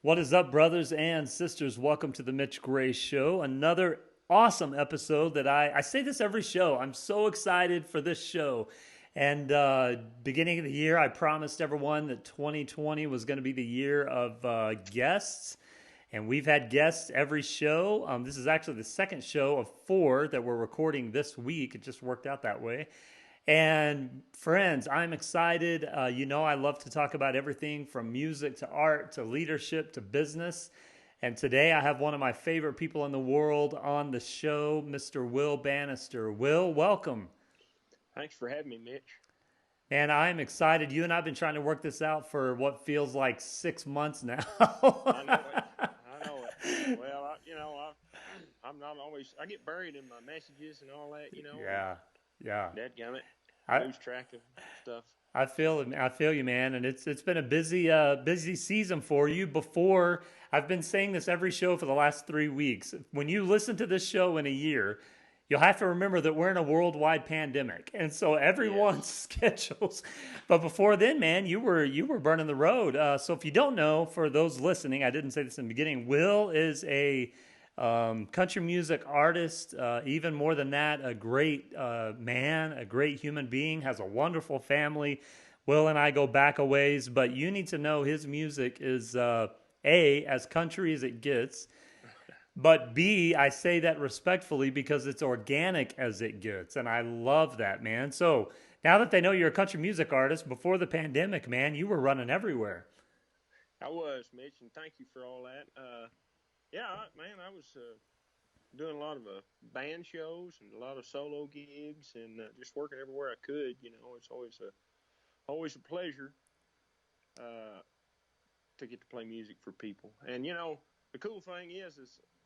What is up, brothers and sisters? Welcome to the Mitch Gray Show. Another awesome episode that I say this every show. I'm so excited for this show. And beginning of the year, I promised everyone that 2020 was going to be the year of guests. And we've had guests every show. This is actually the second show of four that we're recording this week. It just worked out that way. And friends, I'm excited. I love to talk about everything from music to art to leadership to business. And today I have one of my favorite people in the world on the show, Mr. Will Banister. Will, welcome. Thanks for having me, Mitch. And I'm excited. You and I have been trying to work this out for what feels like 6 months now. I know it. I know it. Well, I'm not always. I get buried in my messages and all that, Yeah, yeah. and dadgummit, I, lose track of stuff. I feel you, man, and it's been a busy season for you. Before I've been saying this every show for the last 3 weeks. When you listen to this show in a year, you'll have to remember that we're in a worldwide pandemic, and so everyone's Yes. schedules. But before then, man, you were burning the road. So if you don't know, for those listening, I didn't say this in the beginning. Will is a country music artist, even more than that, a great man, a great human being, has a wonderful family. Will and I go back a ways, but you need to know his music is A, as country as it gets, but B, I say that respectfully because it's organic as it gets. And I love that, man. So now that they know you're a country music artist, before the pandemic, man, you were running everywhere. I was, Mitch, and thank you for all that. Yeah, man, I was doing a lot of band shows and a lot of solo gigs, and just working everywhere I could. It's always a pleasure uh, to get to play music for people. And the cool thing is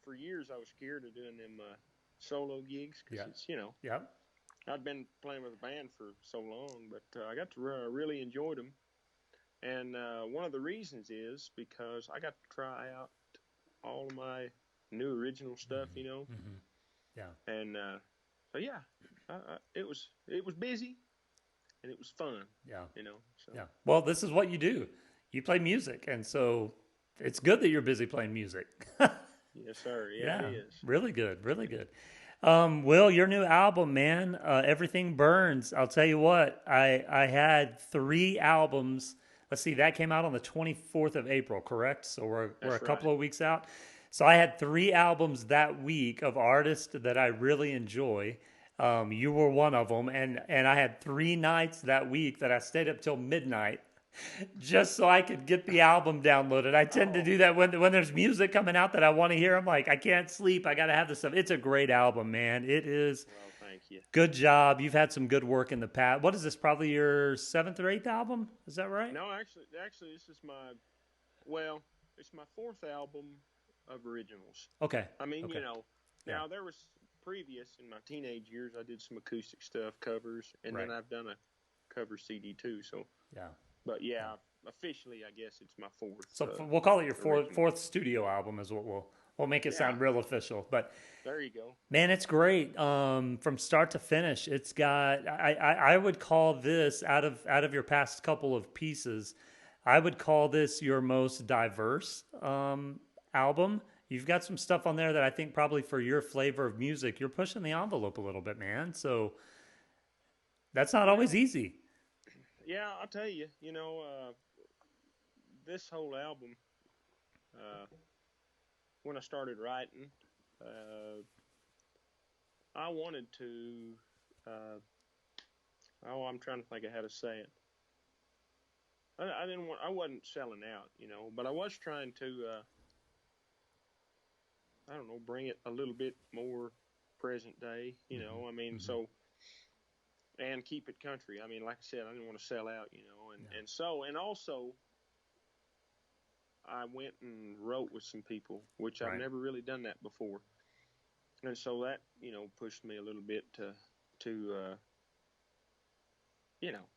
for years I was scared of doing them solo gigs because Yeah. it's Yeah. I'd been playing with a band for so long, but I got to really enjoy them. And one of the reasons is because I got to try out all of my new original stuff, Hmm. Yeah. and so yeah, it was busy and it was fun, Yeah. So Yeah. Well, this is what you do. You play music. And so it's good that you're busy playing music. yes, sir. Yeah, it Yeah. is. Really good. Really good. Will, your new album, man, Everything Burns. I'll tell you what, I had three albums. Let's see, that came out on the 24th of April, correct? So we're a That's right. couple of weeks out. So I had three albums that week of artists that I really enjoy. You were one of them, and I had 3 nights that week that I stayed up till midnight just so I could get the album downloaded. I tend to Oh, do that when there's music coming out that I want to hear. I'm like, I can't sleep. I got to have this stuff. It's a great album, man. It is. well, thank you. Good job. You've had some good work in the past. What is this? Probably your seventh or eighth album? Is that right? No, actually, this is well, it's my fourth album of originals. Okay. I mean, Okay. Yeah. now there was previous in my teenage years. I did some acoustic stuff, covers, and then Right. I've done a cover CD too. So, Yeah. but Yeah. yeah, officially, I guess it's my fourth So we'll call it your fourth original. fourth studio album is what we'll make it Yeah, sound real official. But there you go. man, it's great. From start to finish, it's got. I would call this out of your past couple of pieces. I would call this your most diverse album. You've got some stuff on there that I think probably for your flavor of music, you're pushing the envelope a little bit, man. So that's not always Well, easy. yeah, I'll tell you. This whole album, uh, when I started writing, uh, I wanted to. Uh, I'm trying to think of how to say it. I didn't want. I wasn't selling out, but I was trying to. I don't know, bring it a little bit more present day. Hmm. I mean, Hmm. so and keep it country. I mean, like I said, I didn't want to sell out, Yeah. and also I went and wrote with some people, which I've Right. never really done that before, and so that pushed me a little bit to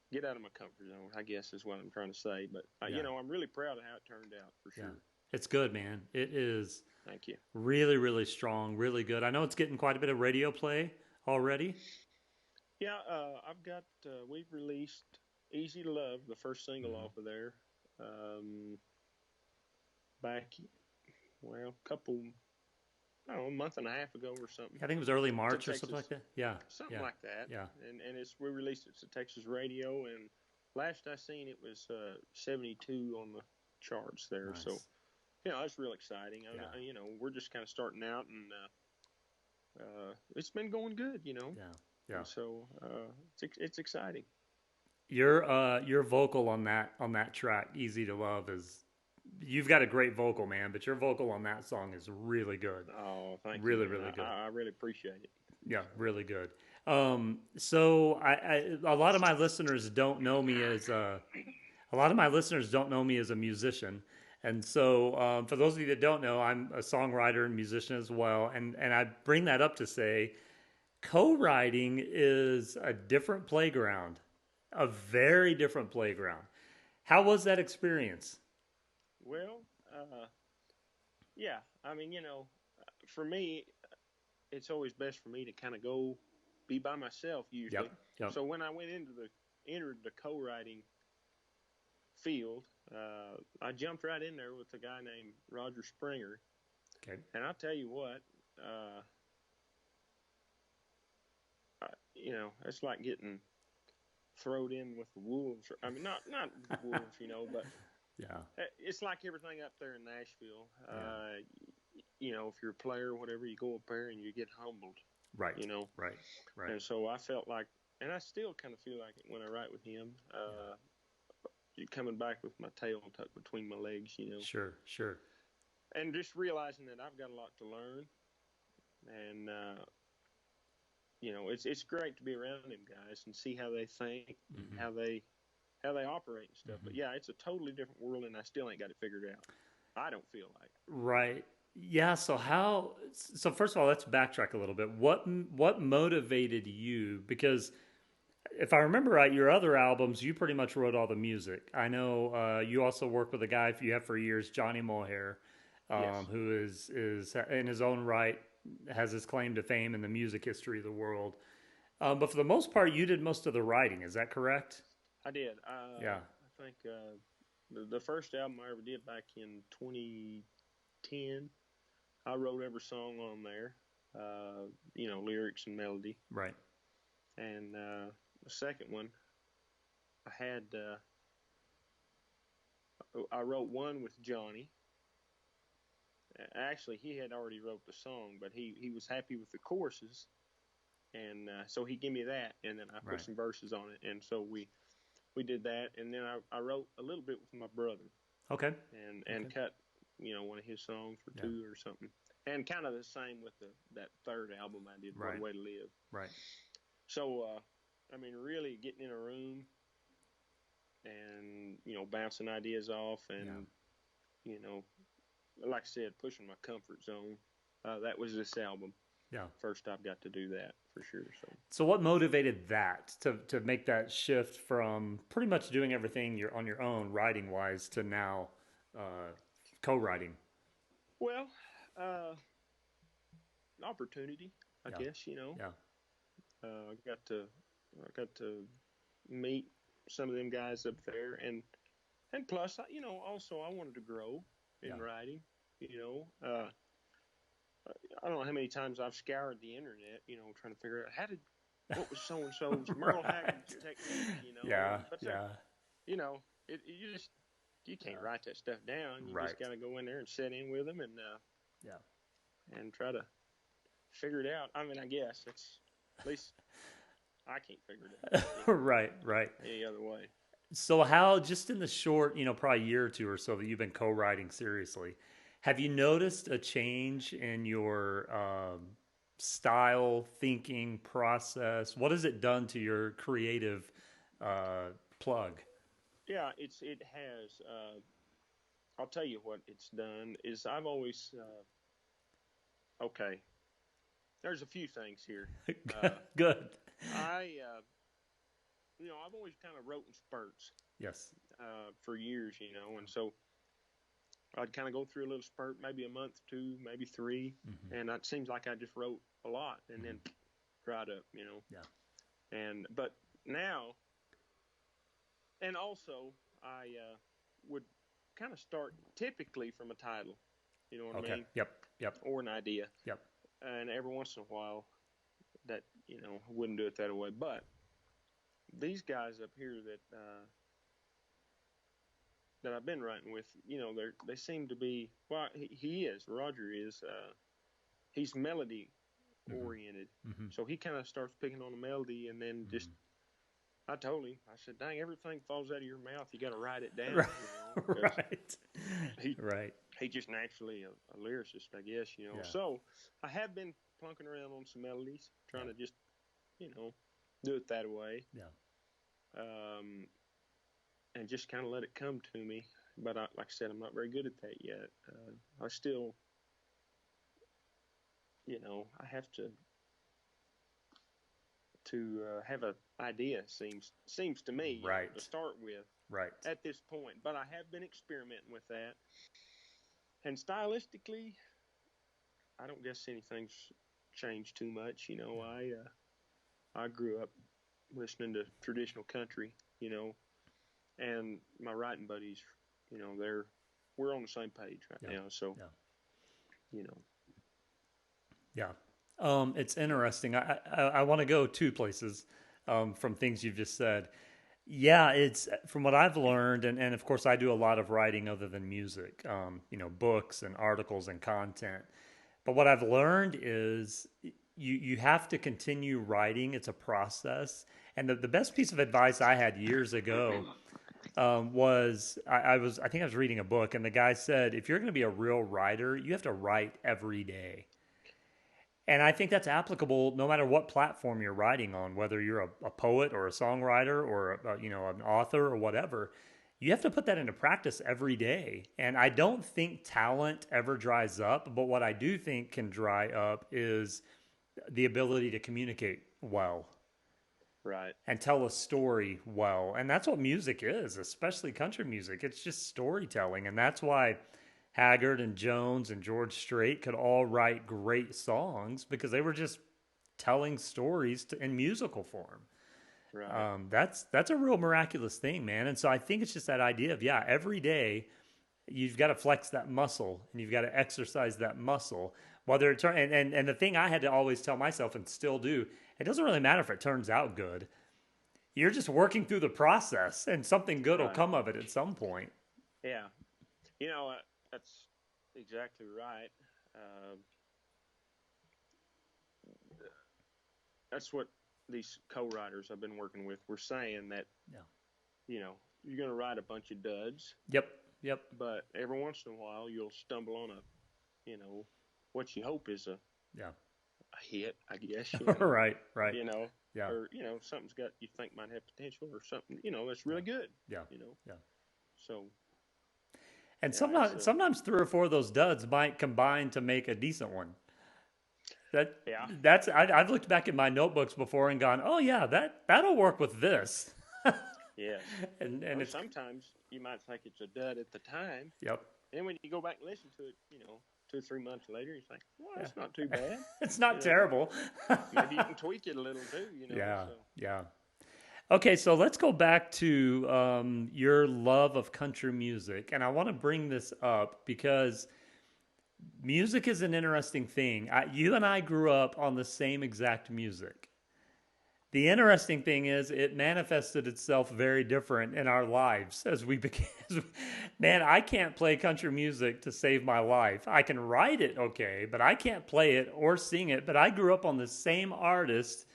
get out of my comfort zone. I guess is what I'm trying to say. But Yeah. I'm really proud of how it turned out for Yeah. sure. It's good, man. It is Thank you. really, really strong, really good. I know it's getting quite a bit of radio play already. Yeah, I've got. We've released "Easy to Love," the first single Hmm. off of there. Um, back, well, I don't know, a month and a half ago or something. I think it was early To March or something Texas, like that. Yeah, something yeah, like that. yeah. And we released it to Texas radio, and last I seen it was 72 on the charts there. So Nice. it's real exciting. Yeah, We're just kind of starting out, and it's been going good. yeah, yeah. And so it's exciting. Your vocal on that track, "Easy to Love," is you've got a great vocal, man. But your vocal on that song is really good, Oh, thank you, really, man. really good. I really appreciate it. Yeah, really good. So a lot of my listeners don't know me as a lot of my listeners don't know me as a musician. And so, for those of you that don't know, I'm a songwriter and musician as well. And I bring that up to say co-writing is a different playground, a very different playground. How was that experience? Well, yeah. I mean, for me, it's always best for me to kind of go be by myself Yep, usually. yep. So when I entered the co-writing field, I jumped right in there with a guy named Roger Springer, Okay. and I'll tell you what, it's like getting thrown in with the wolves. I mean, not the wolves, but Yeah, it's like everything up there in Nashville. yeah. If you're a player or whatever, you go up there and you get humbled. Right, You know, right, right. and so I felt like, and I still kind of feel like it when I write with him. Yeah. Coming back with my tail tucked between my legs, Sure, sure. and just realizing that I've got a lot to learn, and it's great to be around them guys and see how they think and Hmm. how they operate and stuff. But Hmm. yeah, it's a totally different world, and I still ain't got it figured out. I don't feel like. Right. Yeah. So how? So first of all, let's backtrack a little bit. What motivated you? Because if I remember right, your other albums, you pretty much wrote all the music. I know you also work with a guy you have for years, Johnny Mohair, Yes, who is in his own right has his claim to fame in the music history of the world. But for the most part, you did most of the writing. Is that correct? I did. Yeah. I think the first album I ever did back in 2010, I wrote every song on there. Lyrics and melody. Right. And the second one, I had I wrote one with Johnny. Actually, he had already wrote the song, but he was happy with the choruses, and so he gave me that, and then I put Right. some verses on it, and so we did that, and then I wrote a little bit with my brother, Okay. and Okay. cut one of his songs for Yeah. two or something, and kind of the same with that third album I did, What Right. a Way to Live. Right. So I mean, really getting in a room and bouncing ideas off, Yeah. and you know like I said, pushing my comfort zone. That was this album. Yeah. First, I've got to do that for sure. So, So what motivated that to make that shift from pretty much doing everything you're on your own writing wise to now uh, co-writing? well, opportunity, I Yeah. guess. Yeah. I got to meet some of them guys up there, and plus, also I wanted to grow Yeah. in writing. I don't know how many times I've scoured the internet, trying to figure out what was so and so's Merle Haggard's Right. technique, Yeah. but Yeah. you can't Yeah. write that stuff down. You just Right. got to go in there and sit in with them Yeah. and try to figure it out. I mean, I guess it's at least I can't figure it out Right. Right. any other way. So how just in the short, probably year or two or so that you've been co-writing seriously, have you noticed a change in your style, thinking process? What has it done to your creative plug? Yeah, it has. I'll tell you what it's done is I've always okay. There's a few things here. Good. I've always kind of wrote in spurts Yes. for years, and so I'd kind of go through a little spurt, maybe a month, two, maybe three, Hmm. and it seems like I just wrote a lot and then dried up. Yeah. But now, and also I would kind of start typically from a title, you know what I Okay. mean, Yep. Yep. or an idea, Yep. and every once in a while that I wouldn't do it that way. But these guys up here that I've been writing with, they seem to be. Well, he is. Roger is. He's melody Mm-hmm. oriented, Mm-hmm. so he kind of starts picking on a melody, and then just. I told him. I said, "Dang, everything falls out of your mouth. You got to write it down, Mm-hmm. 'cause Right. he Right. he just naturally a lyricist, I guess. Yeah. So I have been plunking around on some melodies, trying Yeah. to just do it that way, Yeah. um, and just kind of let it come to me. But like I said, I'm not very good at that yet. I still, I have to have an idea. Seems to me, Right. to start with Right. at this point. But I have been experimenting with that, and stylistically, I don't guess anything's changed too much. I grew up listening to traditional country, and my writing buddies, we're on the same page right Yeah. now. So, Yeah. you know, Yeah. It's interesting. I want to go two places from things you've just said. Yeah, it's from what I've learned, and of course, I do a lot of writing other than music, books and articles and content. But what I've learned is you have to continue writing. It's a process. And the best piece of advice I had years ago was I think I was reading a book, and the guy said, if you're going to be a real writer, you have to write every day. And I think that's applicable no matter what platform you're writing on, whether you're a poet or a songwriter or an author or whatever. You have to put that into practice every day. And I don't think talent ever dries up, but what I do think can dry up is the ability to communicate well right. and tell a story well. And that's what music is, especially country music. It's just storytelling. And that's why Haggard and Jones and George Strait could all write great songs because they were just telling stories in musical form. Right. That's a real miraculous thing, man. And so I think it's just that idea of, yeah, every day you've got to flex that muscle and you've got to exercise that muscle. Whether it turn and the thing I had to always tell myself and still do, it doesn't really matter if it turns out good. You're just working through the process, and something good will Right. come of it at some point. Yeah. That's exactly right. Uh, that's what these co-writers I've been working with were saying, that Yeah. You're going to write a bunch of duds, Yep. Yep. but every once in a while you'll stumble on what you hope is a Yeah. hit, I guess. Right. Right. Yeah. Or something's got you think might have potential, or something that's really good. Yeah. Yeah. So. And Yeah, sometimes three or four of those duds might combine to make a decent one. Yeah. I've looked back at my notebooks before and gone, oh yeah, that'll work with this. Yes. and it's sometimes you might think it's a dud at the time. Yep. And when you go back and listen to it, 2 or 3 months later, you think, well, it's not too bad. It's not terrible. Maybe you can tweak it a little too. Yeah. So. Yeah. Okay, so let's go back to your love of country music, and I want to bring this up because music is an interesting thing. You and I grew up on the same exact music. The interesting thing is it manifested itself very different in our lives as we became. Man, I can't play country music to save my life. I can write it okay, but I can't play it or sing it. But I grew up on the same artist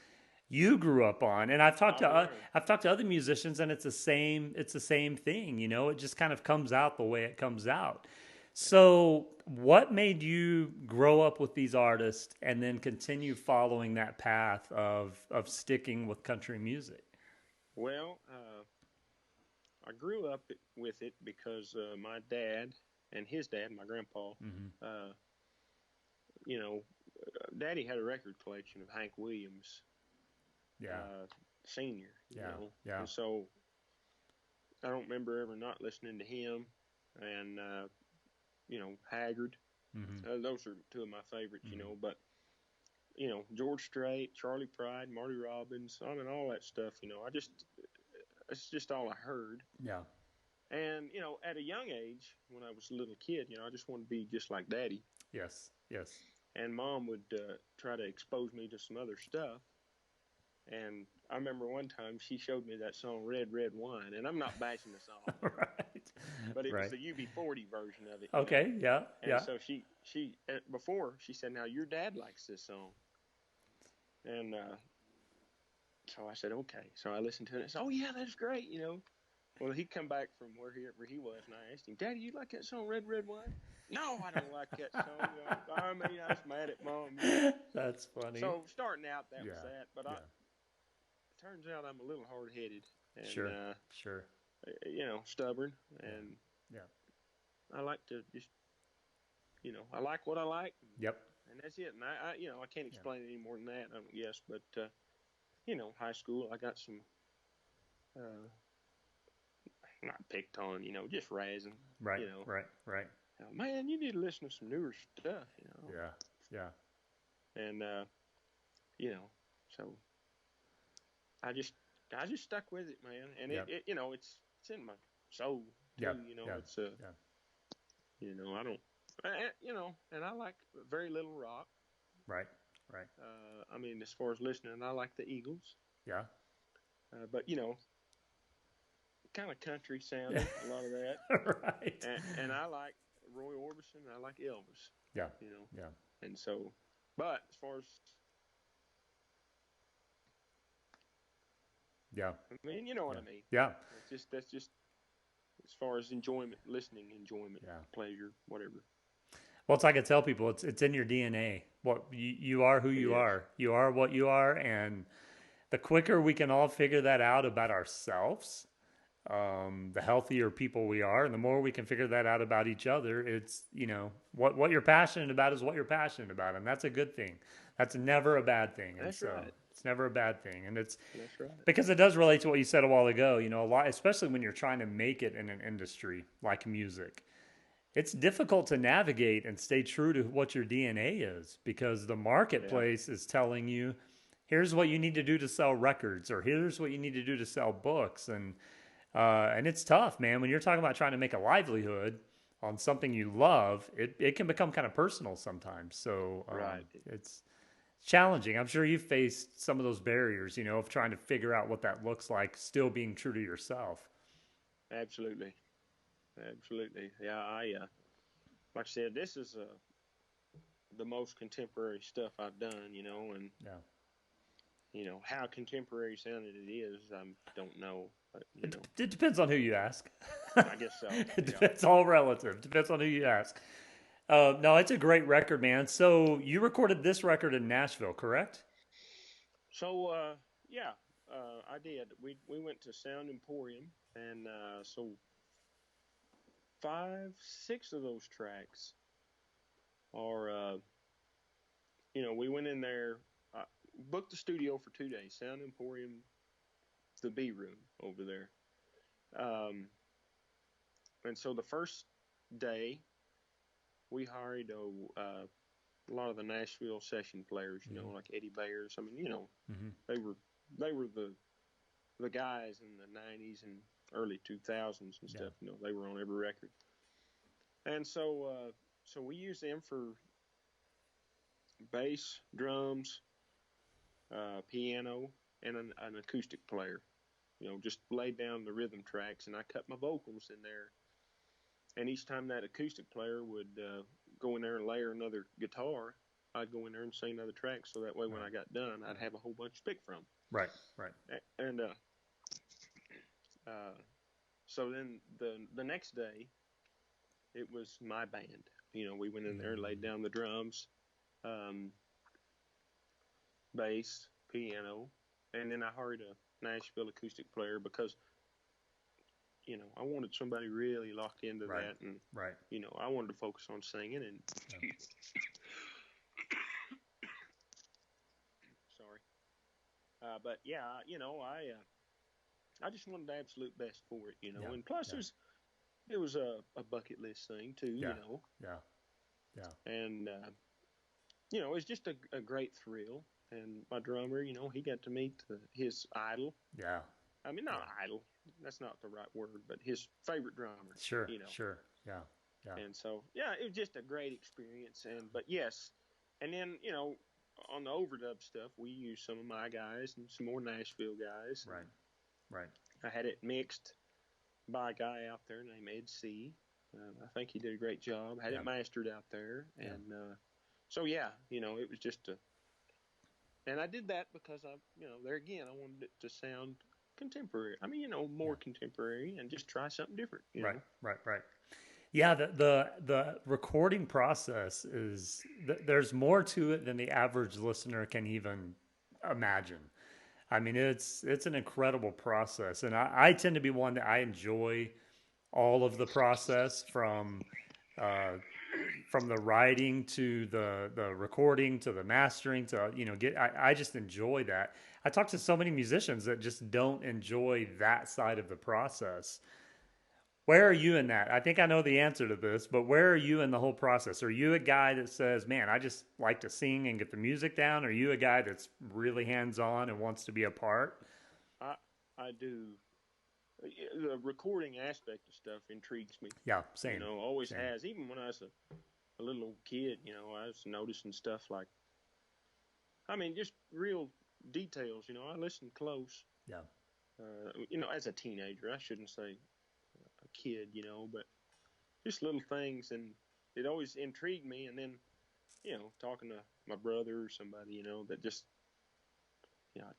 you grew up on, and I've talked to other musicians, and it's the same thing. It just kind of comes out the way it comes out. So what made you grow up with these artists and then continue following that path of sticking with country music? Well, I grew up with it because my dad and his dad, my grandpa, Daddy had a record collection of Hank Williams, Senior. Yeah. And so I don't remember ever not listening to him, and Haggard. Those are two of my favorites. But George Strait, Charlie Pride, Marty Robbins, all that stuff. It's just all I heard. Yeah. And at a young age, when I was a little kid, I just wanted to be just like Daddy. Yes. Yes. And Mom would try to expose me to some other stuff. And I remember one time she showed me that song "Red Red Wine," and I'm not bashing the song, Right. but it was Right. the UB40 version of it. Okay. Yeah. And Yeah. so she before she said, "Now your dad likes this song," and so I said, "Okay." So I listened to it and I said, "Oh yeah, that's great," Well, he'd come back from wherever he was, and I asked him, "Daddy, you like that song Red Red Wine?" "No, I don't like that song." I mean, I was mad at Mom. That's funny. So starting out, that was Yeah. that. But Yeah. turns out I'm a little hard headed and Sure. Sure. stubborn, Yeah. and Yeah. I like to just I like what I like, Yep. and that's it. And I can't Yeah. explain it any more than that. I don't guess, but high school I got some uh, not picked on, just razzing, Right. Right. Right. Man, you need to listen to some newer stuff, Yeah. Yeah. and so I just stuck with it, man, and Yep. it's in my soul too, Yep. Yeah. it's Yeah. I don't, and I like very little rock. Right. Right. I mean, as far as listening, I like the Eagles, Yeah. but kind of country sounding, a lot of that, Right. and I like Roy Orbison, I like Elvis, Yeah. you know, Yeah. and so, but as far as Yeah. I mean, you know what Yeah. I mean. Yeah. That's just as far as enjoyment, listening, enjoyment, Yeah. pleasure, whatever. Well, it's like I tell people, it's in your DNA. What you are, who It you is. are. You are what you are, and the quicker we can all figure that out about ourselves, the healthier people we are, and the more we can figure that out about each other. It's what you're passionate about is what you're passionate about, and that's a good thing. That's never a bad thing, and That's so right. it's never a bad thing, and it's That's right. because it does relate to what you said a while ago. A lot, especially when you're trying to make it in an industry like music. It's difficult to navigate and stay true to what your DNA is because the Yeah. marketplace is telling you, here's what you need to do to sell records, or here's what you need to do to sell books, and it's tough, man. When you're talking about trying to make a livelihood on something you love, it can become kind of personal sometimes. So Right. it's challenging. I'm sure you've faced some of those barriers, of trying to figure out what that looks like, still being true to yourself. Absolutely. Absolutely. Yeah. Like I said, this is the most contemporary stuff I've done. And Yeah. how contemporary sounding it is, I don't know. But, It depends on who you ask. I guess so. It Yeah. depends, all relative. Depends on who you ask. No, it's a great record, man. So you recorded this record in Nashville, correct? So yeah, I did. We went to Sound Emporium, and so 5, 6 of those tracks are we went in there, uh, booked the studio for 2 days. Sound Emporium, the B room over there. Um, and so the first day we hired a lot of the Nashville session players, Mm-hmm. like Eddie Bayers. I mean, Mm-hmm. they were the guys in the '90s and early 2000s and Yeah. stuff. They were on every record, and so we used them for bass, drums, piano, and an acoustic player. Just laid down the rhythm tracks, and I cut my vocals in there. And each time that acoustic player would go in there and layer another guitar, I'd go in there and sing another track. So that way, when Right. I got done, I'd have a whole bunch to pick from. Right. Right. And uh, so then the next day, it was my band. We went in there and laid Mm-hmm. down the drums, um, bass, piano, and then I hired a Nashville acoustic player because I wanted somebody really locked into Right. that, and Right. I wanted to focus on singing. And Yeah. sorry, but yeah, I just wanted the absolute best for it, Yeah. and plus Yeah. it was a bucket list thing too, Yeah. Yeah. Yeah. and it's just a great thrill. And my drummer, he got to meet his idol. Yeah. I mean, not Yeah. idol. that's not the right word, but his favorite drummer. Sure, You know, sure. Yeah, yeah, and so yeah, it was just a great experience. And but yes, and then on the overdub stuff, we used some of my guys and some more Nashville guys. right, right. I had it mixed by a guy out there named Ed C. I think he did a great job. Had Yeah, it mastered out there, yeah, and so yeah, it was just a. And I did that because there again, I wanted it to sound contemporary. I mean, yeah. more contemporary, and just try something different. Right, right, right. Yeah, the recording process is there's more to it than the average listener can even imagine. I mean, it's an incredible process, and I tend to be one that I enjoy all of the process uh, from the writing to the recording to the mastering to get. I just enjoy that. I talk to so many musicians that just don't enjoy that side of the process. Where are you in that? I think I know the answer to this, but where are you in the whole process? Are you a guy that says, "Man, I just like to sing and get the music down"? Or are you a guy that's really hands-on and wants to be a part? I I do. The recording aspect of stuff intrigues me. Yeah, same, Always same. has. Even when I was a little old kid, I was noticing stuff like, I mean, just real details. I listened close. Yeah, As a teenager, I shouldn't say a kid, but just little things, and it always intrigued me. And then, talking to my brother or somebody, that just,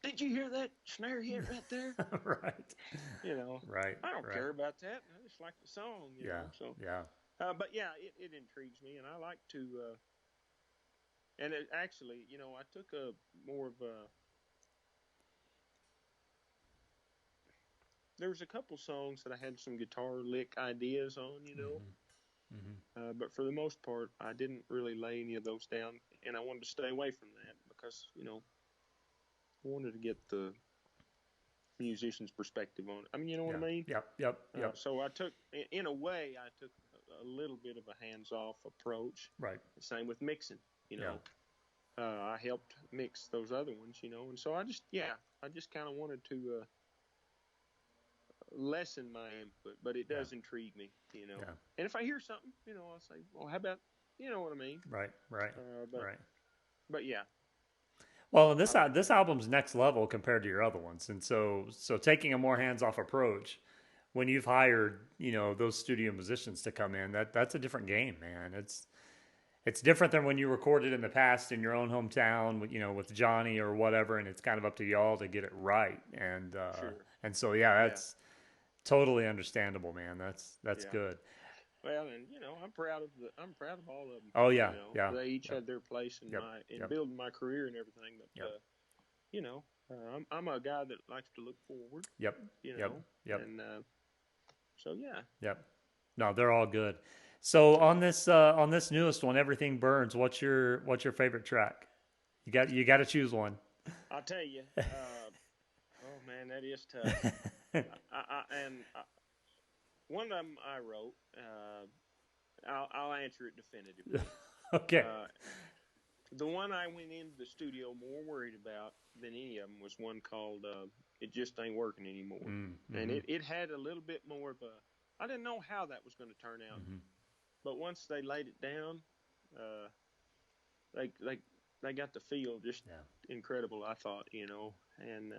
did you hear that snare hit right there? right, You know, right, I don't right. care about that. I just like the song, Yeah, So, yeah, but yeah, it intrigues me, and I like to. And it actually, I took a more of a. There was a couple songs that I had some guitar lick ideas on, hmm hmm but for the most part, I didn't really lay any of those down, and I wanted to stay away from that because I wanted to get the musician's perspective on it. I mean, you know what yeah, I mean? yep, yep, yep. So I took, in a way, I took a little bit of a hands-off approach. Right, Same with mixing, yeah, I helped mix those other ones, and so I just kind of wanted to lessen my input, but it yeah, does intrigue me, yeah. And if I hear something, I'll say, well, how about, you know what I mean? Right, right, Uh, but right. but yeah, Well, and I like this album's next level compared to your other ones, and so taking a more hands off approach when you've hired those studio musicians to come in, that's a different game, man. It's different than when you recorded in the past in your own hometown with with Johnny or whatever, and it's kind of up to y'all to get it right. sure, And so yeah, yeah, that's totally understandable, man. That's yeah. good. Well, and I'm proud of all of them. Oh yeah, yeah, They each yep, had their place yep, in yep, building my career and everything. But yep, I'm a guy that likes to look forward. yep, You yep, know, yep, and so yeah, yep. No, they're all good. So yeah. on this newest one, Everything Burns. What's your favorite track? You got to choose one. I'll tell you. Oh man, that is tough. One of them I wrote. I'll answer it definitively. Okay. Uh, the one I went into the studio more worried about than any of them was one called "It Just Ain't Working Anymore," and Mm-hmm. it had a little bit more of a. I didn't know how that was going to turn out, Mm-hmm. but once they laid it down, uh, they they they got the feel just Yeah. incredible. I thought, and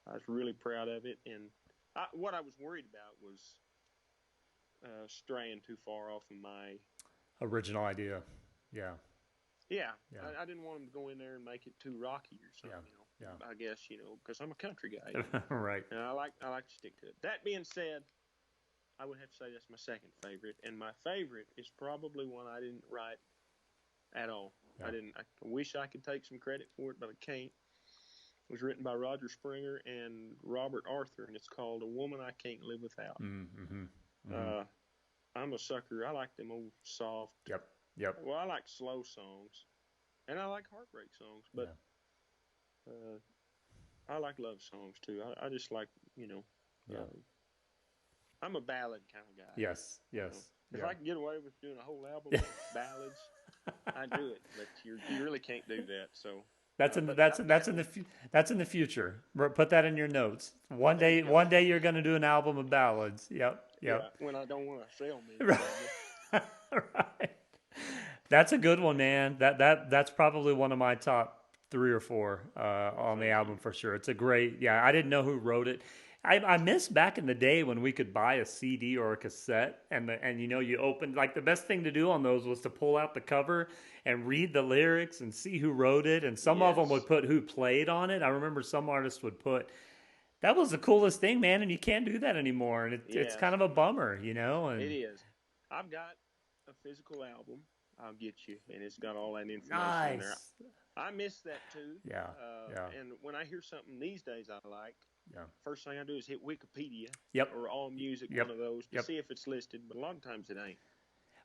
I was really proud of it. And what I was worried about was straying too far off of my. Original idea. Yeah. Yeah, Yeah. I didn't want them to go in there and make it too rocky or Yeah. something. Yeah. I guess because I'm a country guy, Right. and I like to stick to it. That being said, I would have to say that's my second favorite, and my favorite is probably one I didn't write at all. Yeah. I didn't. I wish I could take some credit for it, but I can't. It was written by Roger Springer and Robert Arthur, and it's called "A Woman I Can't Live Without." Mm-hmm. Mm-hmm. Uh, I'm a sucker. I like them old soft. Yep. Yep. Well, I like slow songs, and I like heartbreak songs, but Yeah. uh, I like love songs too. I just like Yeah. I'm a ballad kind of guy. Yes. Yes. If Yeah. I can get away with doing a whole album of ballads, I do it. But you really can't do that. So That's in But that's in the future. Put that in your notes. One day you're going to do an album of ballads. Yep, yeah, yep. when I don't want to sell many, Right. probably. Right. That's a good one, man. That's probably one of my top three or four on the Thank album you. for sure. It's a great. Yeah, I didn't know who wrote it. I miss back in the day when we could buy a CD or a cassette, and you opened, like, the best thing to do on those was to pull out the cover and read the lyrics and see who wrote it. And some of them would Yes, put who played on it. I remember some artists would put, that was the coolest thing, man, and you can't do that anymore, and it's yes, kind of a bummer, it And is. I've got a physical album. I'll get you, and it's got all that information in there. nice. I miss that too. Yeah, yeah, And when I hear something these days I like, yeah. first thing I do is hit Wikipedia Yep, or All Music, yep, one of those, to yep. see if it's listed. But a lot of times it ain't.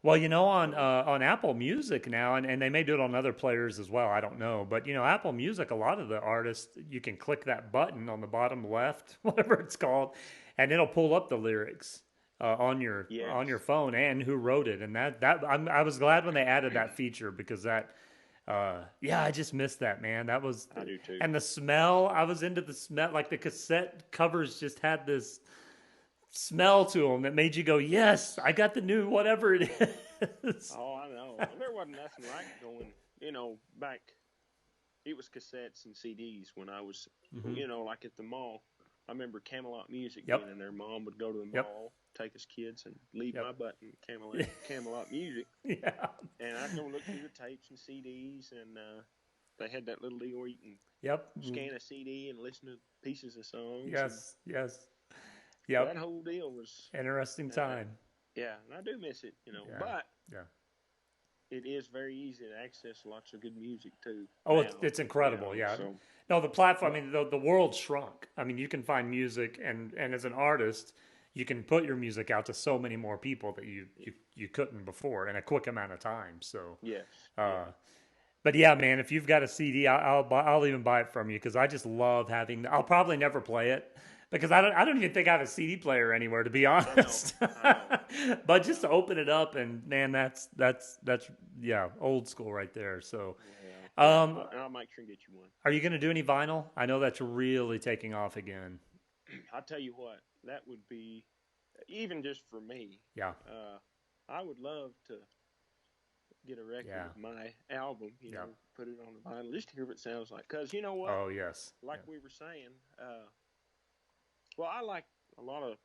Well, So on Apple Music now, and they may do it on other players as well. I don't know, but Apple Music, a lot of the artists, you can click that button on the bottom left, whatever it's called, and it'll pull up the lyrics on your yes, phone and who wrote it. And I was glad when they added that feature, because yeah, I just missed that, man. That was, I do too. and the smell. I was into the smell. Like, the cassette covers just had this smell to them that made you go, "Yes, I got the new whatever it is." Oh, I know. And there wasn't nothing like going, back. It was cassettes and CDs when I was, Hmm. like at the mall. I remember Camelot Music being Yep. in there. Mom would go to the Yep. mall, take us kids, and leave Yep. my button Camelot Music, Yeah. and I'd go look through the tapes and CDs, and they had that little deal where you can Yep. scan a CD and listen to pieces of songs, and Yes. Yes. that Yep. whole deal was, Interesting uh, time. yeah, and I do miss it, Yeah. but Yeah. it is very easy to access lots of good music too Oh, now, it's incredible. Yeah. so No, the platform. I mean, the world shrunk. I mean, you can find music, and as an artist, you can put your music out to so many more people that you couldn't before in a quick amount of time. So, yes, uh, yeah, but yeah, man, if you've got a CD, I'll even buy it from you, because I just love having. I'll probably never play it, because I don't even think I have a CD player anywhere, to be I know, honest. I know, But I just to know. open it up, and man, that's yeah, old school right there. So, Yeah, yeah. um, And I'll make sure and get you one. are you going to do any vinyl? I know that's really taking off again. I'll tell you what, that would be, even just for me, Yeah, uh, I would love to get a record yeah, of my album, yeah. put it on the vinyl, just to hear what it sounds like. Because you know what? Oh yes, Like we were saying, well, I like a lot of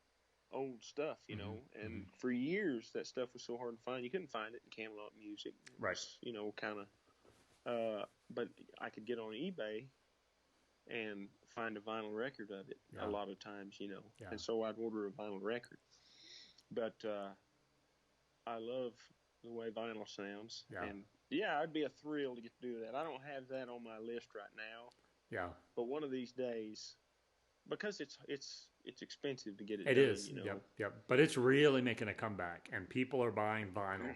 old stuff, yeah. Hmm. Hmm. and for years that stuff was so hard to find. You couldn't find it in Camelot Music. It Right. was, kind of, but I could get on eBay and find a vinyl record of it Yeah, a lot of times, yeah, and so I'd order a vinyl record. But I love the way vinyl sounds, yeah, and yeah, it'd be a thrill to get to do that. I don't have that on my list right now, yeah. but one of these days, because it's expensive to get it It done, is. Yep, yep. But it's really making a comeback, and people are buying vinyl,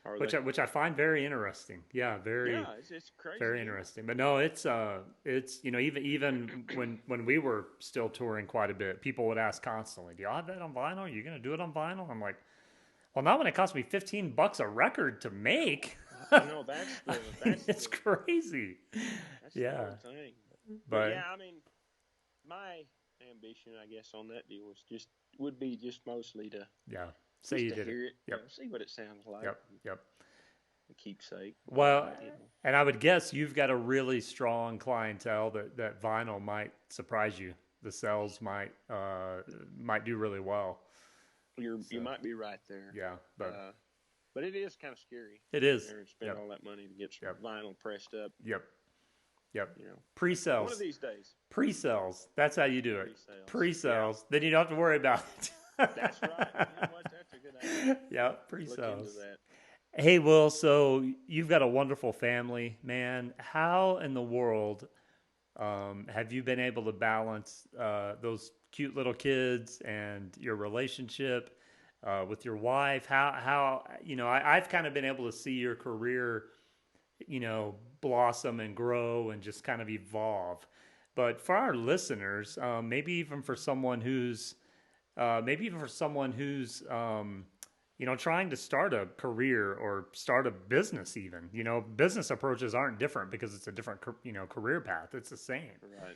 Are which they? which I find very interesting. Yeah, very, Yeah, it's a crazy very deal. interesting. But no, it's even when we were still touring quite a bit, people would ask constantly, "Do you have that on vinyl? Are you going to do it on vinyl?" I'm like, "Well, not when it costs me $15 a record to make." I know that's I the mean, that's it's the crazy. that's the Yeah, whole thing. But but yeah, I mean, my ambition, I guess, on that deal would be just mostly to yeah, say just you to did it. hear it, Yep, see what it sounds like, yep, yep. a keepsake, Well, you know. and I would guess you've got a really strong clientele that vinyl might surprise you. The sales might do really well. You So might be right there, yeah, but uh, but it is kind of scary it getting is. there and spend Yep, all that money to get some yep, vinyl pressed up. yep, yep. You know, one of Pre-sales, these days, pre-sales. That's how you do it. pre-sales. Yeah, Pre-sales. Then you don't have to worry about that's right. You know what? That's a good idea. it. Yeah, Look into pre-sales. that. Hey, Will. So you've got a wonderful family, man. How in the world have you been able to balance those cute little kids and your relationship with your wife? How I've kind of been able to see your career, blossom and grow and just kind of evolve. But for our listeners, maybe even for someone who's trying to start a career or start a business even. Business approaches aren't different because it's a different, career path. It's the same. Right.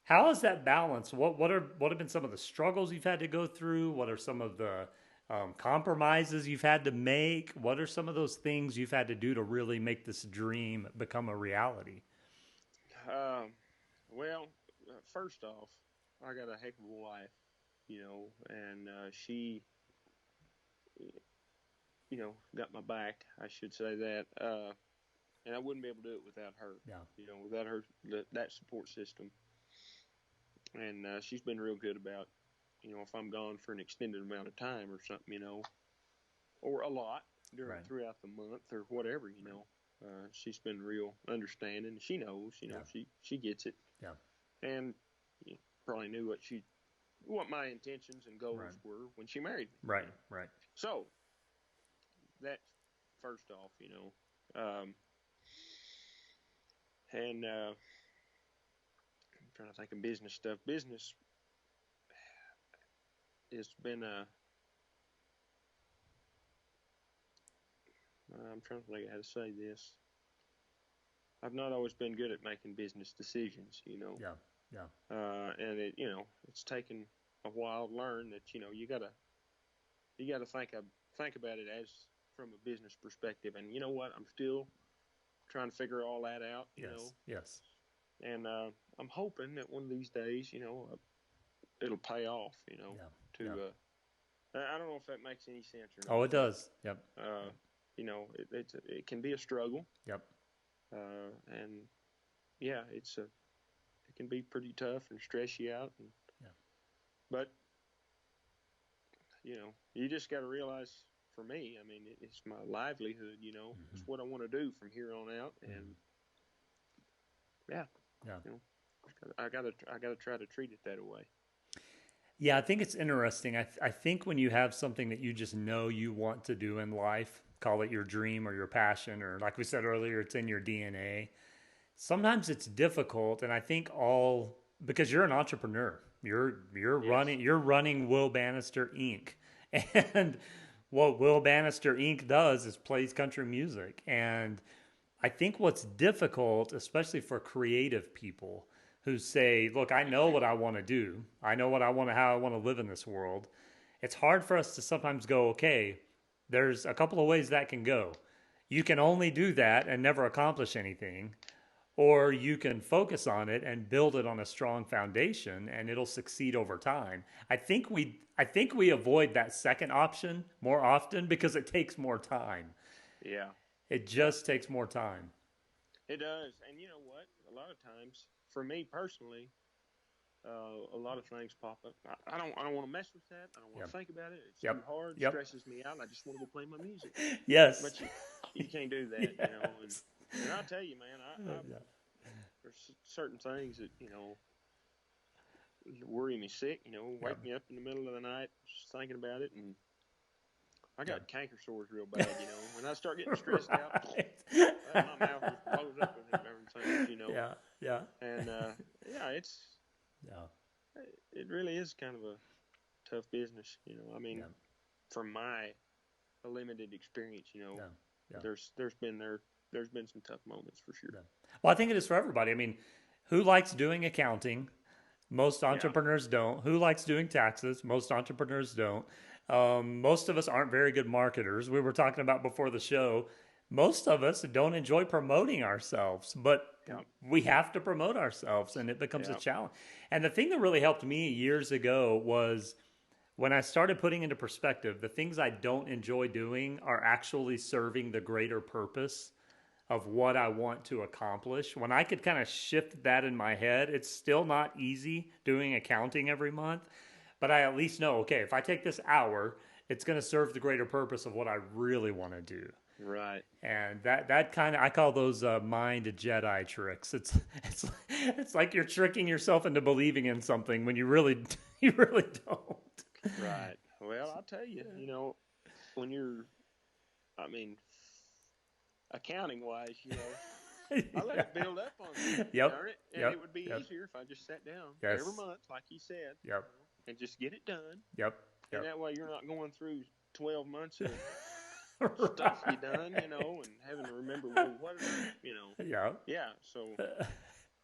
How is that balance? What have been some of the struggles you've had to go through? What are some of the compromises you've had to make? What are some of those things you've had to do to really make this dream become a reality? Well, first off, I got a heck of a wife, and she, got my back. I should say that, and I wouldn't be able to do it without her. Yeah. Without her, that support system, and she's been real good about, if I'm gone for an extended amount of time or something, or a lot Right. throughout the month or whatever, she's been real understanding. She knows, Yeah. she gets it, Yeah. and probably knew what my intentions and goals Right. were when she married me. Right. Right. So that's first off, and I'm trying to think of business stuff. Business has been I'm trying to think how to say this. I've not always been good at making business decisions, Yeah. Yeah. and it's taken a while to learn that you gotta think about it as from a business perspective. And you know what? I'm still trying to figure all that out. Yes. Yes. And I'm hoping that one of these days, it'll pay off. Yeah. To Yeah. I don't know if that makes any sense or not. Oh, it does. Yep. It can be a struggle. Yep. And yeah, it can be pretty tough and stress you out. Yeah. But you just got to realize, for me, I mean, it's my livelihood. Mm-hmm. It's what I want to do from here on out. And yeah, Yeah. I gotta try to treat it that way. Yeah, I think it's interesting. I think when you have something that you just know you want to do in life, call it your dream or your passion, or like we said earlier, it's in your DNA. Sometimes it's difficult, and I think because you're an entrepreneur. Yes. You're running Will Banister Inc. And what Will Banister Inc. does is plays country music. And I think what's difficult, especially for creative people who say, look, I know what I want to do. I know how I want to live in this world. It's hard for us to sometimes go, okay, there's a couple of ways that can go. You can only do that and never accomplish anything, or you can focus on it and build it on a strong foundation and it'll succeed over time. I think we avoid that second option more often because it takes more time. Yeah. It Yeah. just takes more time. It does. And you know what? A lot of times, for me personally, a lot of things pop up. I don't want to mess with that. I don't want Yep. to think about it. It's Yep. too hard. It Yep. stresses me out. And I just want to go play my music. Yes. But you can't do that, Yes. And I'll tell you, man, Yeah. there's certain things that worry me sick. Wake Yep. me up in the middle of the night just thinking about it, and I got Yep. canker sores real bad. When I start getting stressed out, Right. my mouth just blows up with everything. Yeah. Yeah. And yeah, Yeah. it really is kind of a tough business. I mean, Yeah. from my limited experience, Yeah. Yeah. there's been some tough moments for sure. Yeah. Well, I think it is for everybody. I mean, who likes doing accounting? Most Yeah. entrepreneurs don't. Who likes doing taxes? Most entrepreneurs don't. Most of us aren't very good marketers. We were talking about before the show. Most of us don't enjoy promoting ourselves, but Yeah. we have to promote ourselves, and it becomes a Yeah. challenge. And the thing that really helped me years ago was when I started putting into perspective the things I don't enjoy doing are actually serving the greater purpose of what I want to accomplish. When I could kind of shift that in my head, it's still not easy doing accounting every month, but I at least know, okay, if I take this hour, it's going to serve the greater purpose of what I really want to do. Right. And that kind of, I call those mind Jedi tricks. It's like you're tricking yourself into believing in something when you really don't. Right. Well, I'll tell you, when you're, I mean, accounting wise, I let it build up on me. Yep. Darn it. And Yep. it would be Yep. easier if I just sat down Yes. every month, like you said, Yep. and just get it done. Yep. And Yep. that way you're not going through 12 months of stuff you done, you know, and having to remember, well, what did I, you know, Yeah. yeah. So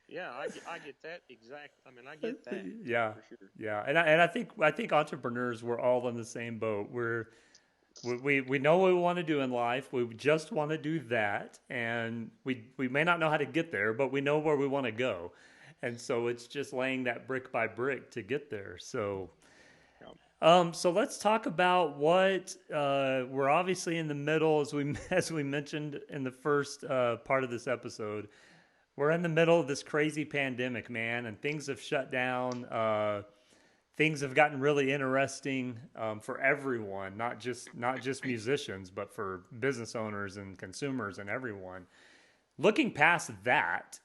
yeah, I get that exact. I mean, I get that Yeah. for sure. Yeah. And I think entrepreneurs, we're all in the same boat. We know what we want to do in life. We just want to do that, and we may not know how to get there, but we know where we want to go, and so it's just laying that brick by brick to get there. So, Yeah. so let's talk about what we're obviously in the middle, as we as we mentioned in the first part of this episode. We're in the middle of this crazy pandemic, man, and things have shut down. Things have gotten really interesting for everyone, not just musicians, but for business owners and consumers and everyone. Looking past that,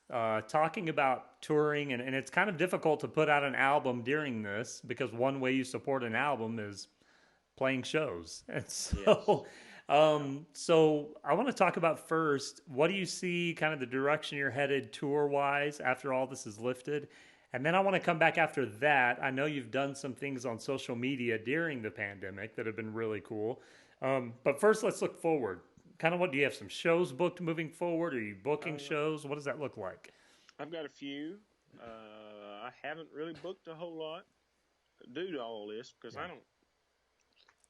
talking about touring, and it's kind of difficult to put out an album during this because one way you support an album is playing shows. And Yes. so I want to talk about first, what do you see kind of the direction you're headed tour wise after all this is lifted? And then I want to come back after that. I know you've done some things on social media during the pandemic that have been really cool. But first, let's look forward. Kind of what do you have some shows booked moving forward? Are you booking Uh, shows? What does that look like? I've got a few. I haven't really booked a whole lot due to all this because Yeah. I don't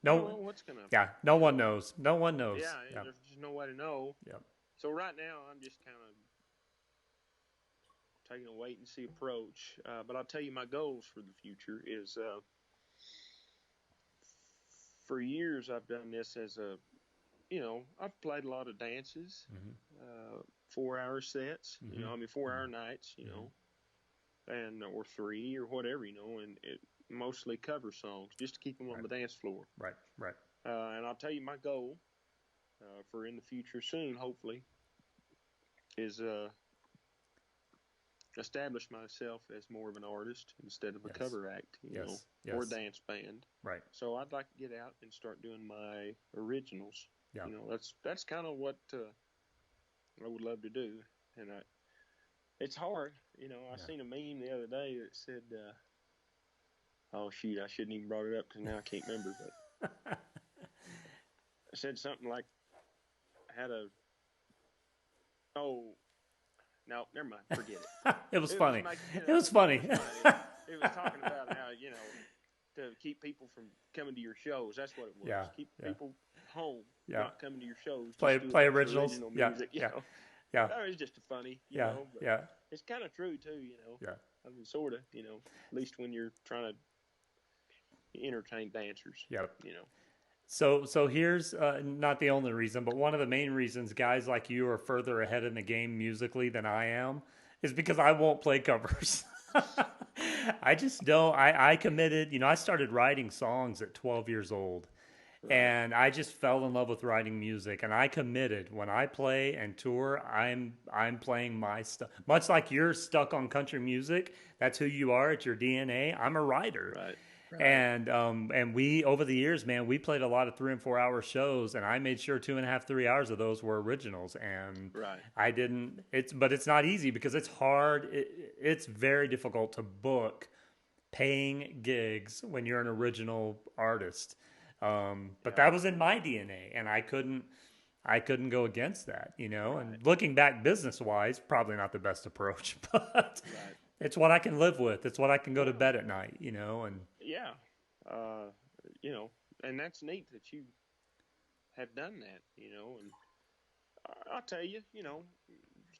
know No, what's gonna, yeah, no you one know, knows. No one yeah, knows. Yeah. there's just no way to know. Yeah. So right now, I'm just kind of taking a wait and see approach. But I'll tell you, my goals for the future is for years I've done this as a, you know, I've played a lot of dances, Hmm. 4 hour sets, you Hmm. know, I mean 4 hour nights, you Hmm. know, and or three or whatever, you know, and it mostly cover songs just to keep them on Right. the dance floor. Right. Right. And I'll tell you, my goal for in the future soon, hopefully, is establish myself as more of an artist instead of a Yes. cover act, you know, Yes. or a Yes. dance band. Right. So I'd like to get out and start doing my originals. Yeah. You know, that's kind of what I would love to do, and it's hard. You know, I Yeah. seen a meme the other day that said, "Oh shoot, I shouldn't even brought it up because now I can't remember." But it said something like, "Had a oh no, never mind, forget it." It was It was funny. like, It was funny. it was funny. It was talking about how, you know, to keep people from coming to your shows. That's what it was. Yeah. Keep Yeah. people home, Yeah. not coming to your shows. Play Just do a bunch of originals. original Yeah. music. You Yeah. know, Yeah. that was just funny. You Yeah. know, but Yeah. it's kind of true too. You know, Yeah. I mean, sort of. You know, at least when you're trying to entertain dancers. Yeah. You know. So here's not the only reason, but one of the main reasons guys like you are further ahead in the game musically than I am is because I won't play covers. I just don't. I committed. I started writing songs at 12 years old. Right. And I just fell in love with writing music, and I committed. When I play and tour, I'm playing my stuff. Much like you're stuck on country music, that's who you are. It's your DNA. I'm a writer, Right. Right. and we over the years, man, we played a lot of 3 and 4 hour shows, and I made sure 2.5, 3 hours of those were originals. And Right. I didn't. But it's not easy because it's hard. It's very difficult to book paying gigs when you're an original artist. But Yeah. that was in my DNA, and I couldn't go against that, Right. And looking back business wise, probably not the best approach, but Right. it's what I can live with. It's what I can go to Yeah. bed at night, and Yeah. Uh, you know, and that's neat that you have done that. You know, and I'll tell you, you know,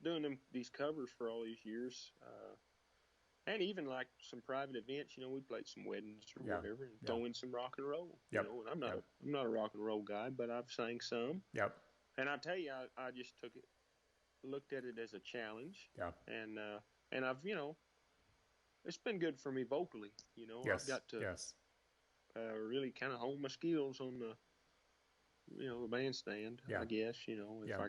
doing these covers for all these years, and even like some private events. You know, we played some weddings or yeah, whatever, and yeah, throw in some rock and roll. You yep, know, and yep, I'm not a rock and roll guy, but I've sang some. yep, And I tell you, I just looked at it as a challenge, yeah, and I've, you know, it's been good for me vocally. You know, I've yes, got to yes, really kind of hone my skills on the bandstand. yeah, I guess, you know, if yeah.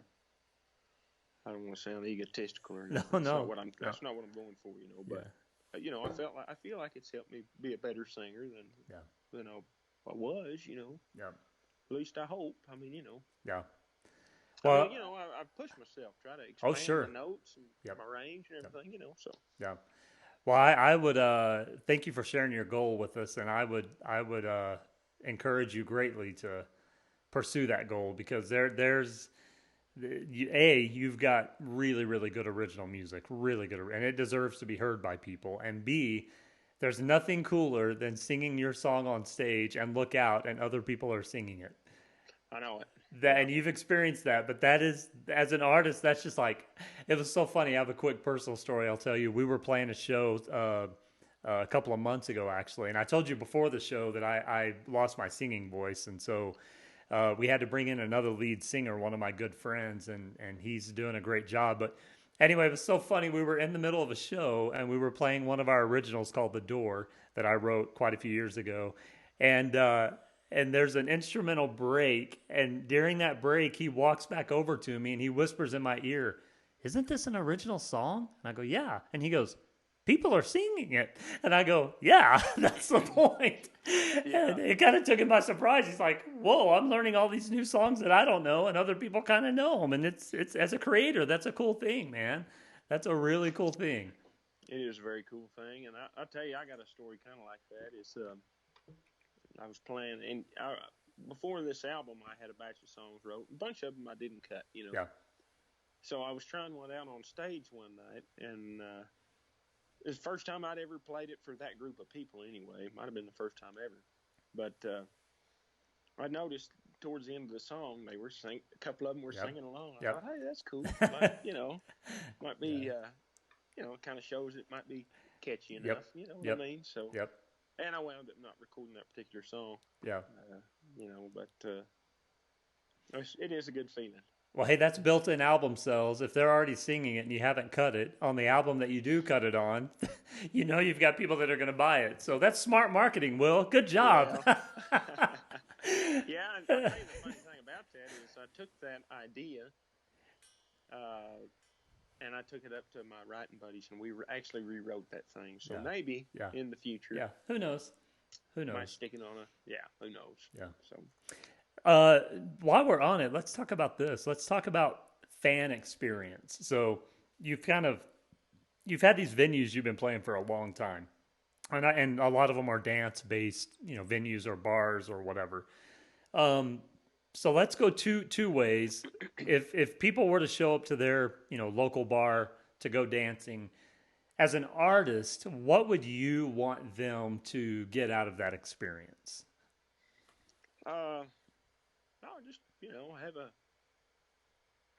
I don't want to sound egotistical or No, anything. no, no, That's not what I'm going for, you know. yeah, But you know, I feel like it's helped me be a better singer yeah, than I was, you know. yeah, At least I hope. I mean, you know. yeah. I mean, Well, you know, I've pushed myself, try to oh expand sure, my notes and yep, my range and yep, everything, you know. So yeah. Well, I would thank you for sharing your goal with us, and I would encourage you greatly pursue that goal, because you've got really, really good original music, really good, and it deserves to be heard by people. And B, there's nothing cooler than singing your song on stage and look out and other people are singing it. I know it. And you've experienced that, but that is, as an artist, that's just like, it was so funny. I have a quick personal story I'll tell you. We were playing a show a couple of months ago, actually, and I told you before the show that I lost my singing voice, and so we had to bring in another lead singer, one of my good friends, and he's doing a great job. But anyway, it was so funny. We were in the middle of a show, and we were playing one of our originals called "The Door" that I wrote quite a few years ago, and there's an instrumental break, and during that break, he walks back over to me and he whispers in my ear, "Isn't this an original song?" And I go, "Yeah." And he goes, "People are singing it." And I go, "Yeah, that's the point." Yeah. And it kind of took him by surprise. He's like, "Whoa, I'm learning all these new songs that I don't know, and other people kind of know them." And it's as a creator, that's a cool thing, man. That's a really cool thing. It is a very cool thing, and I tell you, I got a story kind of like that. It's I was playing, and before this album, I had a batch of songs wrote. A bunch of them I didn't cut, Yeah. So I was trying one out on stage one night, and it was the first time I'd ever played it for that group of people. Anyway, it might have been the first time ever. But I noticed towards the end of the song, they were a couple of them were singing along. I thought, hey, that's cool. Might be, it kind of shows it might be catchy enough. You know what I mean? So. Yep. And I wound up not recording that particular song. Yeah. But it is a good feeling. Well, hey, that's built-in album sales. If they're already singing it and you haven't cut it on the album that you do cut it on, you've got people that are going to buy it. So that's smart marketing, Will. Good job. Well, yeah, and I'll tell you the funny thing about that is I took that idea and I took it up to my writing buddies, and we actually rewrote that thing. So maybe in the future. Yeah, who knows? Might stick it on who knows? Yeah. So, while we're on it, let's talk about this. Let's talk about fan experience. So you've had these venues you've been playing for a long time, and a lot of them are dance based, venues or bars or whatever. So let's go two ways. If people were to show up to their local bar to go dancing, as an artist, what would you want them to get out of that experience?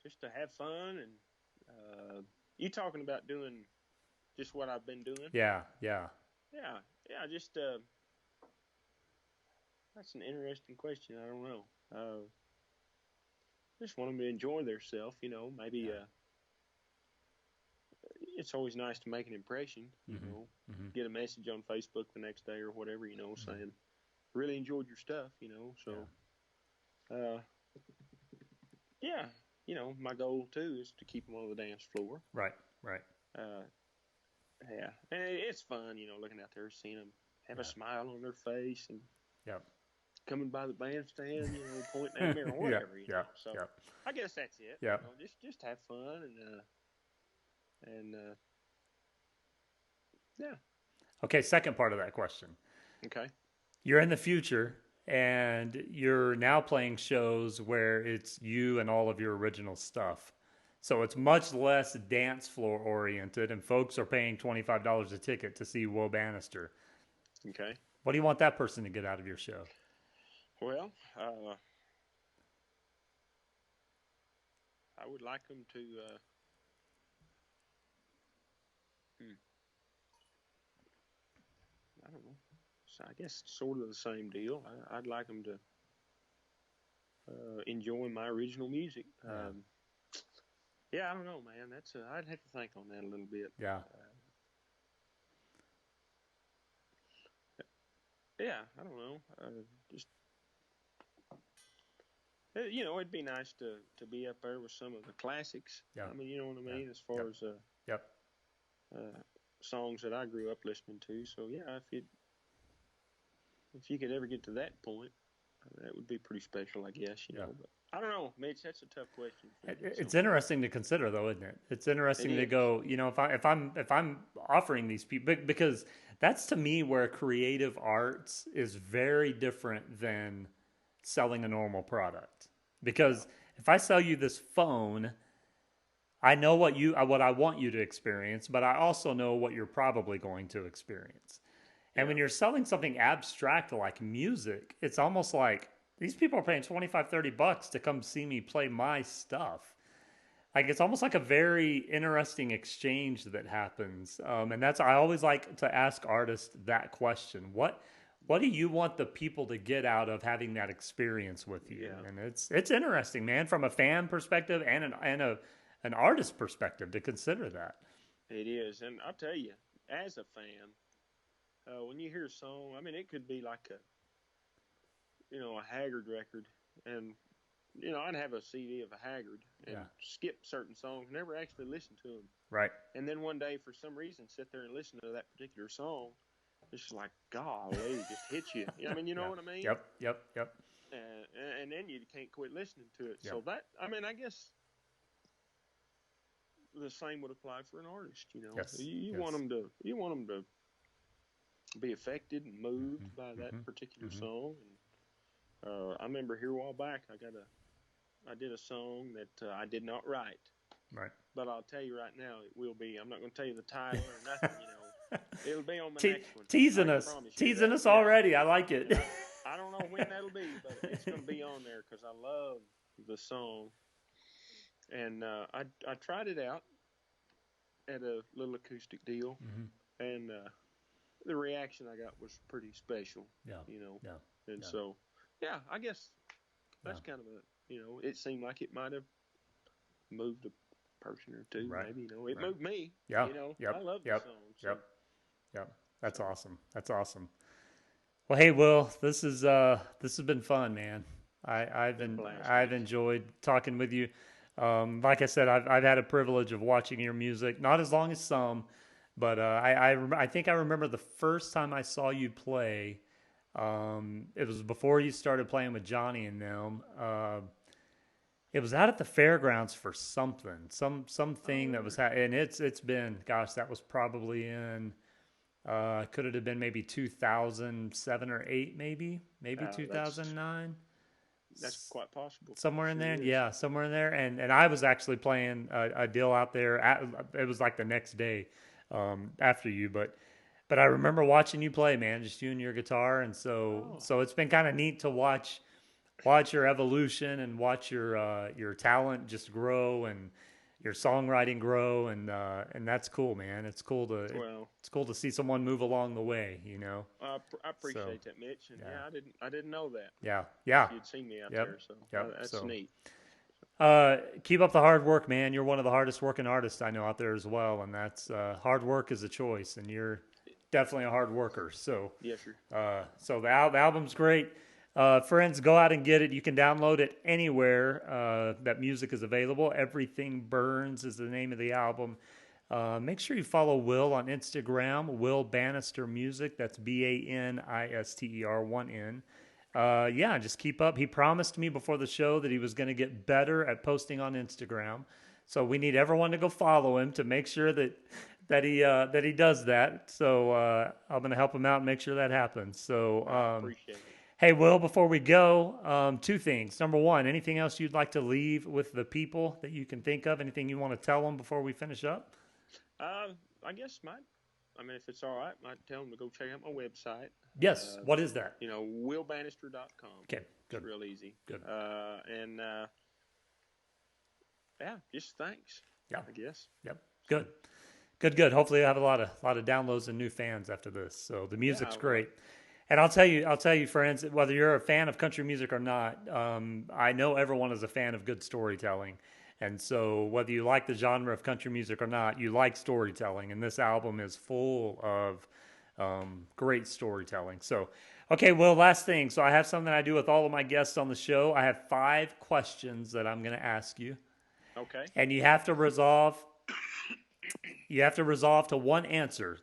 Just to have fun, and you talking about doing just what I've been doing? Yeah. Just that's an interesting question. I don't know. Just want them to enjoy themselves, maybe it's always nice to make an impression, get a message on Facebook the next day or whatever, saying, really enjoyed your stuff, my goal too is to keep them on the dance floor. Right. And it's fun, looking out there, seeing them have a smile on their face and coming by the bandstand, pointing at me or whatever, So I guess that's it. Yeah. Just have fun and Okay, second part of that question. Okay. You're in the future and you're now playing shows where it's you and all of your original stuff. So it's much less dance floor oriented, and folks are paying $25 a ticket to see Will Banister. Okay. What do you want that person to get out of your show? Well, I would like them to I don't know. So I guess sort of the same deal. I'd like them to enjoy my original music. I don't know, man. I'd have to think on that a little bit. Yeah. I don't know. It'd be nice to be up there with some of the classics. Yeah. I mean, you know what I mean, as far as songs that I grew up listening to. So if you could ever get to that point, that would be pretty special, I guess. But I don't know, Mitch. That's a tough question. It's interesting to consider, though, isn't it? It's interesting to go. If I'm offering these people, because that's to me where creative arts is very different than selling a normal product. Because if I sell you this phone, I know what I want you to experience, but I also know what you're probably going to experience. And when you're selling something abstract like music, it's almost like these people are paying 25, $30 to come see me play my stuff. Like it's almost like a very interesting exchange that happens. And that's, I always like to ask artists that question. What do you want the people to get out of having that experience with you? Yeah. And it's interesting, man, from a fan perspective and an artist perspective to consider that. It is, and I'll tell you, as a fan, when you hear a song, I mean, it could be like a Haggard record, and I'd have a CD of a Haggard and skip certain songs, never actually listen to them. Right. And then one day, for some reason, sit there and listen to that particular song. It's just like, golly, it just hits you. I mean, you know what I mean? Yep. And then you can't quit listening to it. Yep. So that, I mean, I guess the same would apply for an artist. Yes. You want them to be affected and moved by that particular song. And I remember here a while back, I did a song that I did not write. Right. But I'll tell you right now, it will be. I'm not going to tell you the title or nothing. It'll be on my next one. Teasing us already. I like it. I don't know when that'll be, but it's going to be on there because I love the song. And I tried it out at a little acoustic deal, and the reaction I got was pretty special. Yeah. So, I guess that's kind of it seemed like it might have moved a person or two, maybe. It moved me. Yeah. I love the song. So. Yep. That's awesome. Well, hey, Will, this has been fun, man. I've enjoyed talking with you. Like I said, I've had a privilege of watching your music, not as long as some, but I think I remember the first time I saw you play. It was before you started playing with Johnny and them. It was out at the fairgrounds for something that was and it's been, gosh, that was probably in could it have been maybe 2007 or 8, maybe 2009. That's quite possible. Somewhere in there, somewhere in there. And I was actually playing a deal out there. It was like the next day after you, but I remember watching you play, man, just you and your guitar. And so it's been kind of neat to watch your evolution and watch your talent just grow and your songwriting grow, and that's cool, man. It's cool to see someone move along the way, I appreciate that, Mitch. And I didn't know that. Yeah. You'd seen me out there, so that's neat. Keep up the hard work, man. You're one of the hardest working artists I know out there as well, and that's hard work is a choice, and you're definitely a hard worker. So yes, sir. So the album's great. Friends, go out and get it. You can download it anywhere that music is available. Everything Burns is the name of the album. Make sure you follow Will on Instagram, Will Banister Music. That's Banister, 1N. Just keep up. He promised me before the show that he was going to get better at posting on Instagram. So we need everyone to go follow him to make sure that he does that. So I'm going to help him out and make sure that happens. So I appreciate it. Hey, Will, before we go, two things. Number one, anything else you'd like to leave with the people that you can think of? Anything you want to tell them before we finish up? I guess if it's all right, might tell them to go check out my website. Yes. What is that? willbanister.com. Okay, good. It's real easy. Good. Just thanks. Yeah. I guess. Yep. Good. Hopefully you'll have a lot of downloads and new fans after this. So the music's great. And I'll tell you, friends, whether you're a fan of country music or not, I know everyone is a fan of good storytelling. And so whether you like the genre of country music or not, you like storytelling. And this album is full of great storytelling. So, okay, Will, last thing. So I have something I do with all of my guests on the show. I have 5 questions that I'm going to ask you. Okay. And you have to resolve to one answer.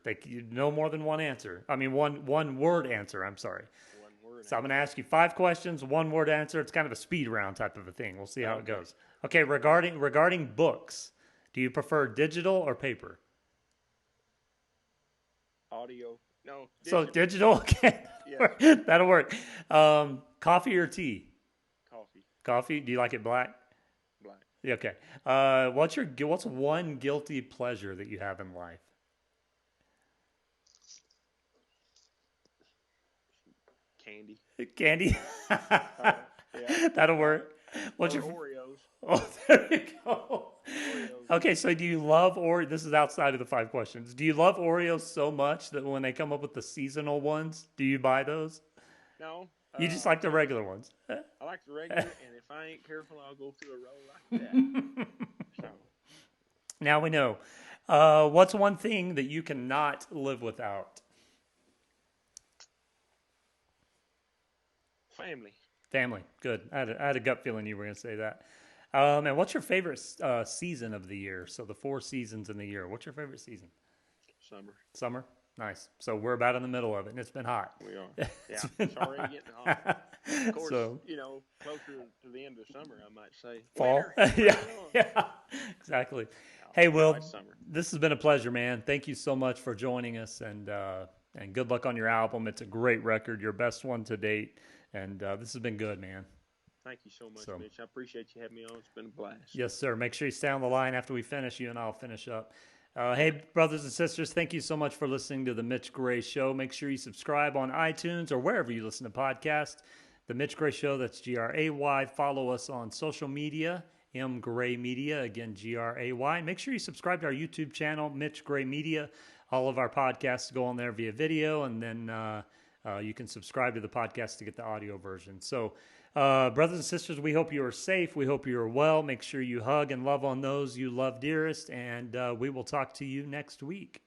No more than one answer. I mean, one word answer. I'm sorry. One word. So I'm going to ask you 5 questions, one word answer. It's kind of a speed round type of a thing. We'll see how it goes. Okay. Regarding books, do you prefer digital or paper? Audio. No. Digital. So digital. Okay. Yeah. That'll work. Coffee or tea? Coffee? Do you like it black? Black. Yeah, okay. What's one guilty pleasure that you have in life? Candy. Candy? Yeah. That'll work. What's Or your Oreos. Oh, there you go. Oreos. Okay, so do you love Oreo? This is outside of the 5 questions. Do you love Oreos so much that when they come up with the seasonal ones, do you buy those? No. You just like the regular ones. I like the regular, and if I ain't careful, I'll go through a roll like that. So, Now we know. What's one thing that you cannot live without? family. Family. Good. I had a gut feeling you were going to say that. And what's your favorite season of the year? So the 4 seasons in the year. What's your favorite season? Summer. Summer? Nice. So we're about in the middle of it, and it's been hot. We are. Yeah, it's already getting hot. Of course, So, closer to the end of summer, I might say. fall? Winter. Yeah, yeah, exactly. Hey, Will, It's summer. this has been a pleasure, man. Thank you so much for joining us, and good luck on your album. It's a great record, your best one to date, and this has been good, man. Thank you so much, Mitch. I appreciate you having me on. It's been a blast. Yes, sir. Make sure you stay on the line after we finish. You and I'll finish up. Hey, brothers and sisters, thank you so much for listening to The Mitch Gray Show. Make sure you subscribe on iTunes or wherever you listen to podcasts. The Mitch Gray Show, that's Gray. Follow us on social media, M Gray Media, again, Gray. Make sure you subscribe to our YouTube channel, Mitch Gray Media. All of our podcasts go on there via video, and then you can subscribe to the podcast to get the audio version. So, brothers and sisters, we hope you are safe. We hope you are well. Make sure you hug and love on those you love dearest, and we will talk to you next week.